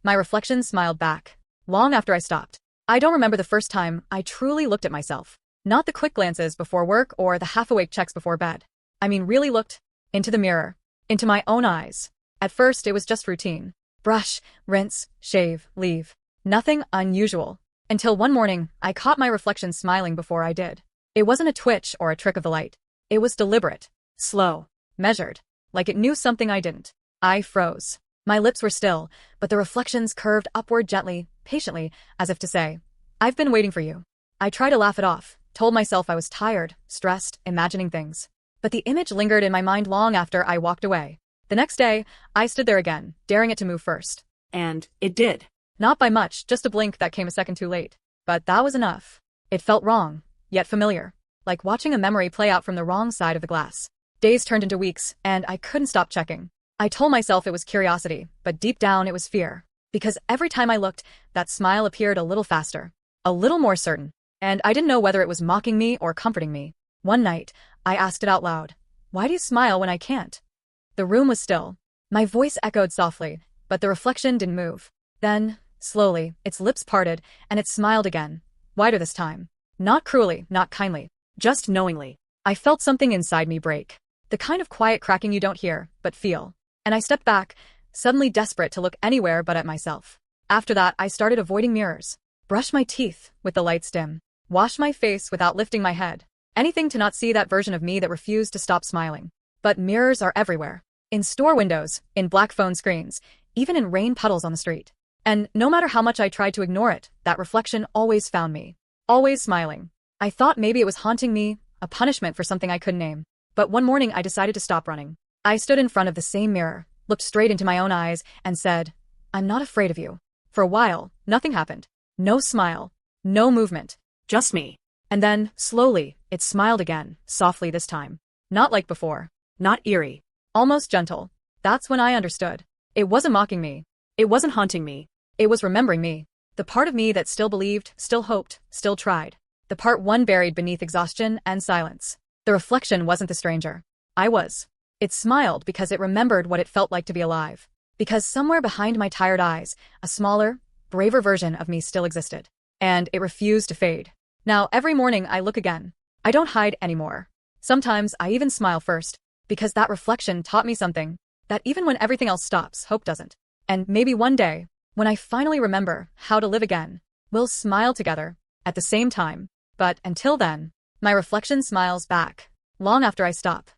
My reflection smiled back, long after I stopped. I don't remember the first time I truly looked at myself. Not the quick glances before work or the half-awake checks before bed. I mean, really looked into the mirror, into my own eyes. At first, it was just routine. Brush, rinse, shave, leave. Nothing unusual. Until one morning, I caught my reflection smiling before I did. It wasn't a twitch or a trick of the light. It was deliberate, slow, measured, like it knew something I didn't. I froze. My lips were still, but the reflections curved upward gently, patiently, as if to say, "I've been waiting for you." I tried to laugh it off, told myself I was tired, stressed, imagining things. But the image lingered in my mind long after I walked away. The next day, I stood there again, daring it to move first. And it did. Not by much, just a blink that came a second too late. But that was enough. It felt wrong, yet familiar, like watching a memory play out from the wrong side of the glass. Days turned into weeks, and I couldn't stop checking. I told myself it was curiosity, but deep down it was fear. Because every time I looked, that smile appeared a little faster, a little more certain. And I didn't know whether it was mocking me or comforting me. One night, I asked it out loud. "Why do you smile when I can't?" The room was still. My voice echoed softly, but the reflection didn't move. Then, slowly, its lips parted, and it smiled again. Wider this time. Not cruelly, not kindly. Just knowingly. I felt something inside me break. The kind of quiet cracking you don't hear, but feel. And I stepped back, suddenly desperate to look anywhere but at myself. After that, I started avoiding mirrors. Brushed my teeth with the lights dim. Washed my face without lifting my head. Anything to not see that version of me that refused to stop smiling. But mirrors are everywhere. In store windows, in black phone screens, even in rain puddles on the street. And no matter how much I tried to ignore it, that reflection always found me. Always smiling. I thought maybe it was haunting me, a punishment for something I couldn't name. But one morning I decided to stop running. I stood in front of the same mirror, looked straight into my own eyes, and said, "I'm not afraid of you." For a while, nothing happened. No smile. No movement. Just me. And then, slowly, it smiled again, softly this time. Not like before. Not eerie. Almost gentle. That's when I understood. It wasn't mocking me. It wasn't haunting me. It was remembering me. The part of me that still believed, still hoped, still tried. The part one buried beneath exhaustion and silence. The reflection wasn't the stranger. I was. It smiled because it remembered what it felt like to be alive. Because somewhere behind my tired eyes, a smaller, braver version of me still existed. And it refused to fade. Now, every morning I look again. I don't hide anymore. Sometimes I even smile first. Because that reflection taught me something. That even when everything else stops, hope doesn't. And maybe one day, when I finally remember how to live again, we'll smile together, at the same time. But until then, my reflection smiles back, long after I stop.